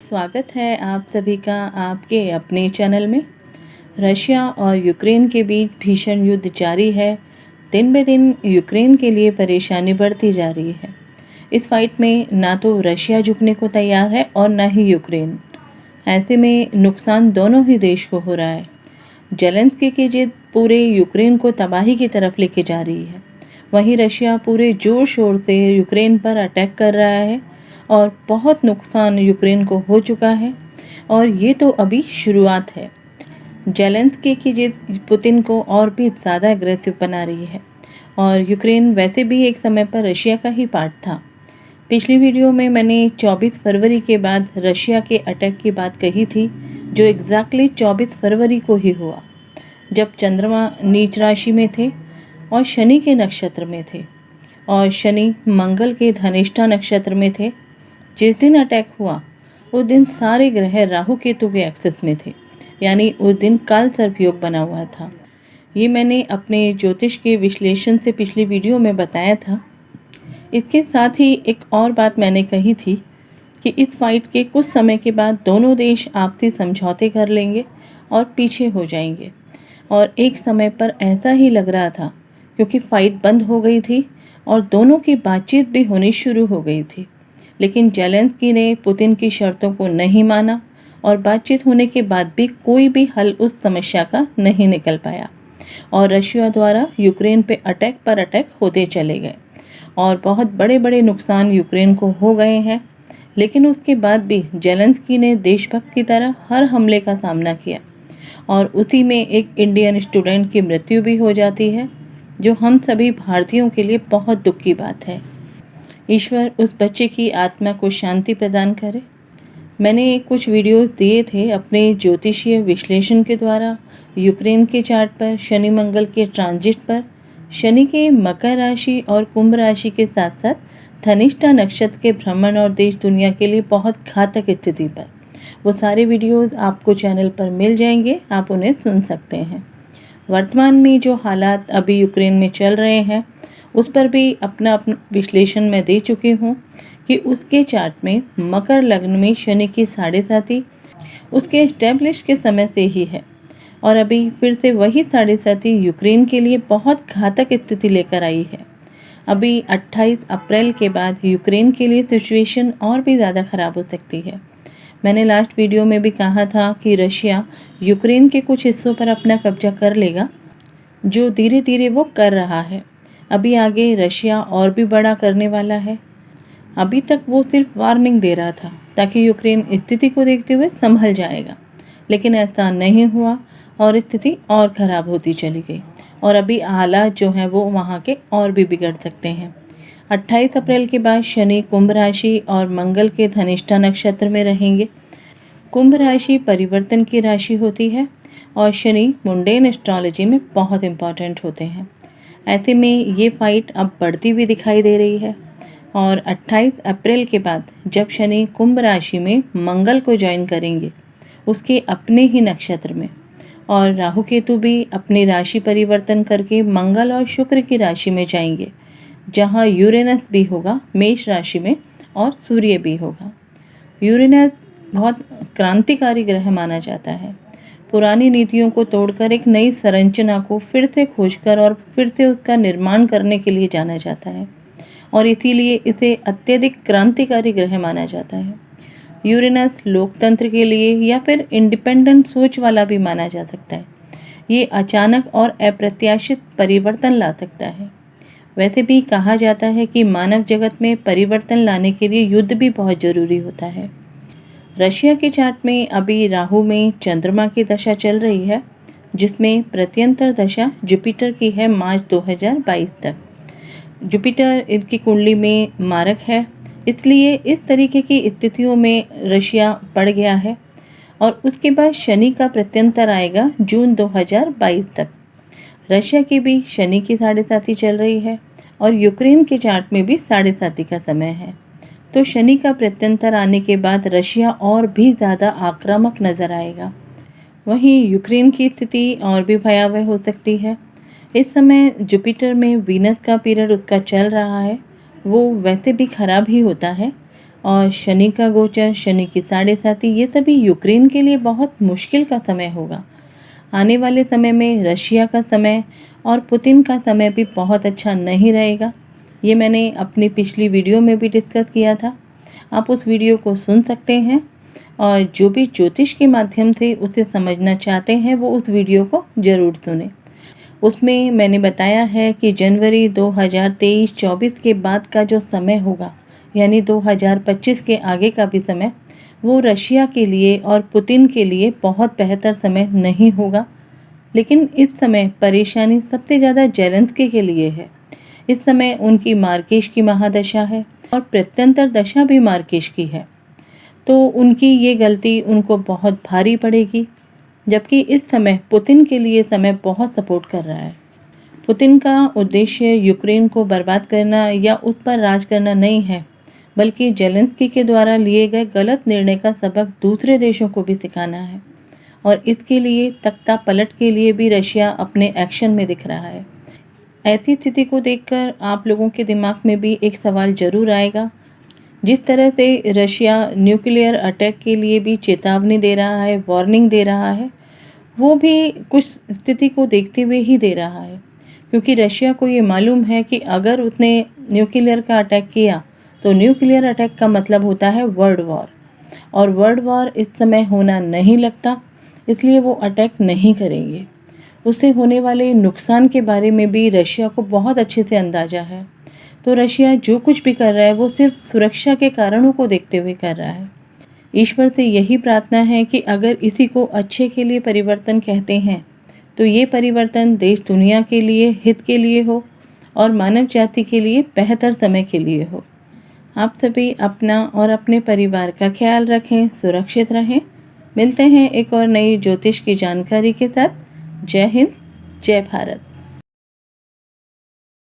स्वागत है आप सभी का आपके अपने चैनल में। रशिया और यूक्रेन के बीच भीषण युद्ध जारी है। दिन ब दिन यूक्रेन के लिए परेशानी बढ़ती जा रही है। इस फाइट में ना तो रशिया झुकने को तैयार है और ना ही यूक्रेन। ऐसे में नुकसान दोनों ही देश को हो रहा है। जेलेंस्की की जिद पूरे यूक्रेन को तबाही की तरफ लेके जा रही है। वहीं रशिया पूरे जोर शोर से यूक्रेन पर अटैक कर रहा है और बहुत नुकसान यूक्रेन को हो चुका है और ये तो अभी शुरुआत है। जेलेंस्की की जिद पुतिन को और भी ज़्यादा एग्रेसिव बना रही है और यूक्रेन वैसे भी एक समय पर रशिया का ही पार्ट था। पिछली वीडियो में मैंने 24 फरवरी के बाद रशिया के अटैक की बात कही थी, जो एग्जैक्टली 24 फरवरी को ही हुआ, जब चंद्रमा नीच राशि में थे और शनि के नक्षत्र में थे और शनि मंगल के धनिष्ठा नक्षत्र में थे। जिस दिन अटैक हुआ उस दिन सारे ग्रह राहु केतु के एक्सिस में थे, यानी उस दिन काल सर्प योग बना हुआ था। ये मैंने अपने ज्योतिष के विश्लेषण से पिछली वीडियो में बताया था। इसके साथ ही एक और बात मैंने कही थी कि इस फाइट के कुछ समय के बाद दोनों देश आपसी समझौते कर लेंगे और पीछे हो जाएंगे। और एक समय पर ऐसा ही लग रहा था, क्योंकि फाइट बंद हो गई थी और दोनों की बातचीत भी होनी शुरू हो गई थी। लेकिन जेलेंस्की ने पुतिन की शर्तों को नहीं माना और बातचीत होने के बाद भी कोई भी हल उस समस्या का नहीं निकल पाया और रशिया द्वारा यूक्रेन पे अटैक पर अटैक होते चले गए और बहुत बड़े बड़े नुकसान यूक्रेन को हो गए हैं। लेकिन उसके बाद भी जेलेंस्की ने देशभक्त की तरह हर हमले का सामना किया और उसी में एक इंडियन स्टूडेंट की मृत्यु भी हो जाती है, जो हम सभी भारतीयों के लिए बहुत दुख की बात है। ईश्वर उस बच्चे की आत्मा को शांति प्रदान करे। मैंने कुछ वीडियोस दिए थे अपने ज्योतिषीय विश्लेषण के द्वारा यूक्रेन के चार्ट पर शनि मंगल के ट्रांजिट पर, शनि के मकर राशि और कुंभ राशि के साथ साथ धनिष्ठा नक्षत्र के भ्रमण और देश दुनिया के लिए बहुत घातक स्थिति पर। वो सारे वीडियोस आपको चैनल पर मिल जाएंगे, आप उन्हें सुन सकते हैं। वर्तमान में जो हालात अभी यूक्रेन में चल रहे हैं उस पर भी अपना विश्लेषण मैं दे चुकी हूँ कि उसके चार्ट में मकर लग्न में शनि की 7.5 उसके एस्टेब्लिश के समय से ही है और अभी फिर से वही 7.5 यूक्रेन के लिए बहुत घातक स्थिति लेकर आई है। अभी 28 अप्रैल के बाद यूक्रेन के लिए सिचुएशन और भी ज़्यादा ख़राब हो सकती है। मैंने लास्ट वीडियो में भी कहा था कि रशिया यूक्रेन के कुछ हिस्सों पर अपना कब्जा कर लेगा, जो धीरे धीरे वो कर रहा है। अभी आगे रशिया और भी बड़ा करने वाला है। अभी तक वो सिर्फ वार्निंग दे रहा था ताकि यूक्रेन स्थिति को देखते हुए संभल जाएगा, लेकिन ऐसा नहीं हुआ और स्थिति और ख़राब होती चली गई और अभी हालात जो हैं वो वहाँ के और भी बिगड़ सकते हैं। 28 अप्रैल के बाद शनि कुंभ राशि और मंगल के धनिष्ठा नक्षत्र में रहेंगे। कुंभ राशि परिवर्तन की राशि होती है और शनि मुंडेन एस्ट्रोलॉजी में बहुत इम्पॉर्टेंट होते हैं। ऐसे में ये फाइट अब बढ़ती हुई दिखाई दे रही है और 28 अप्रैल के बाद जब शनि कुंभ राशि में मंगल को ज्वाइन करेंगे उसके अपने ही नक्षत्र में, और राहु केतु भी अपनी राशि परिवर्तन करके मंगल और शुक्र की राशि में जाएंगे, जहां यूरेनस भी होगा मेष राशि में और सूर्य भी होगा। यूरेनस बहुत क्रांतिकारी ग्रह माना जाता है। पुरानी नीतियों को तोड़कर एक नई संरचना को फिर से खोजकर और फिर से उसका निर्माण करने के लिए जाना जाता है और इसीलिए इसे अत्यधिक क्रांतिकारी ग्रह माना जाता है। यूरेनस लोकतंत्र के लिए या फिर इंडिपेंडेंट सोच वाला भी माना जा सकता है। ये अचानक और अप्रत्याशित परिवर्तन ला सकता है। वैसे भी कहा जाता है कि मानव जगत में परिवर्तन लाने के लिए युद्ध भी बहुत ज़रूरी होता है। रशिया के चार्ट में अभी राहु में चंद्रमा की दशा चल रही है, जिसमें प्रत्यंतर दशा जुपिटर की है मार्च 2022 तक। जुपिटर इनकी कुंडली में मारक है, इसलिए इस तरीके की स्थितियों में रशिया पड़ गया है और उसके बाद शनि का प्रत्यंतर आएगा जून 2022 तक। रशिया की भी शनि की 7.5 चल रही है और यूक्रेन के चार्ट में भी 7.5 का समय है। तो शनि का प्रत्यंतर आने के बाद रशिया और भी ज़्यादा आक्रामक नज़र आएगा। वहीं यूक्रेन की स्थिति और भी भयावह हो सकती है। इस समय जुपिटर में वीनस का पीरियड उसका चल रहा है, वो वैसे भी ख़राब ही होता है। और शनि का गोचर, शनि की 7.5, ये सभी यूक्रेन के लिए बहुत मुश्किल का समय होगा। आने वाले समय में रशिया का समय और पुतिन का समय भी बहुत अच्छा नहीं रहेगा। ये मैंने अपनी पिछली वीडियो में भी डिस्कस किया था, आप उस वीडियो को सुन सकते हैं। और जो भी ज्योतिष के माध्यम से उसे समझना चाहते हैं वो उस वीडियो को ज़रूर सुनें। उसमें मैंने बताया है कि जनवरी 2023-24 के बाद का जो समय होगा, यानी 2025 के आगे का भी समय, वो रशिया के लिए और पुतिन के लिए बहुत बेहतर समय नहीं होगा। लेकिन इस समय परेशानी सबसे ज़्यादा जेलेंस्की के लिए है। इस समय उनकी मार्केश की महादशा है और प्रत्यंतर दशा भी मार्केश की है, तो उनकी ये गलती उनको बहुत भारी पड़ेगी। जबकि इस समय पुतिन के लिए समय बहुत सपोर्ट कर रहा है। पुतिन का उद्देश्य यूक्रेन को बर्बाद करना या उस पर राज करना नहीं है, बल्कि जेलेंस्की के द्वारा लिए गए गलत निर्णय का सबक दूसरे देशों को भी सिखाना है। और इसके लिए तख्ता पलट के लिए भी रशिया अपने एक्शन में दिख रहा है। ऐसी स्थिति को देखकर आप लोगों के दिमाग में भी एक सवाल जरूर आएगा, जिस तरह से रशिया न्यूक्लियर अटैक के लिए भी चेतावनी दे रहा है, वार्निंग दे रहा है, वो भी कुछ स्थिति को देखते हुए ही दे रहा है। क्योंकि रशिया को ये मालूम है कि अगर उसने न्यूक्लियर का अटैक किया तो न्यूक्लियर अटैक का मतलब होता है वर्ल्ड वॉर, और वर्ल्ड वॉर इस समय होना नहीं लगता, इसलिए वो अटैक नहीं करेंगे। उससे होने वाले नुकसान के बारे में भी रशिया को बहुत अच्छे से अंदाज़ा है। तो रशिया जो कुछ भी कर रहा है वो सिर्फ सुरक्षा के कारणों को देखते हुए कर रहा है। ईश्वर से यही प्रार्थना है कि अगर इसी को अच्छे के लिए परिवर्तन कहते हैं तो ये परिवर्तन देश दुनिया के लिए, हित के लिए हो और मानव जाति के लिए बेहतर समय के लिए हो। आप सभी अपना और अपने परिवार का ख्याल रखें, सुरक्षित रहें। मिलते हैं एक और नई ज्योतिष की जानकारी के साथ। जय हिंद, जय भारत।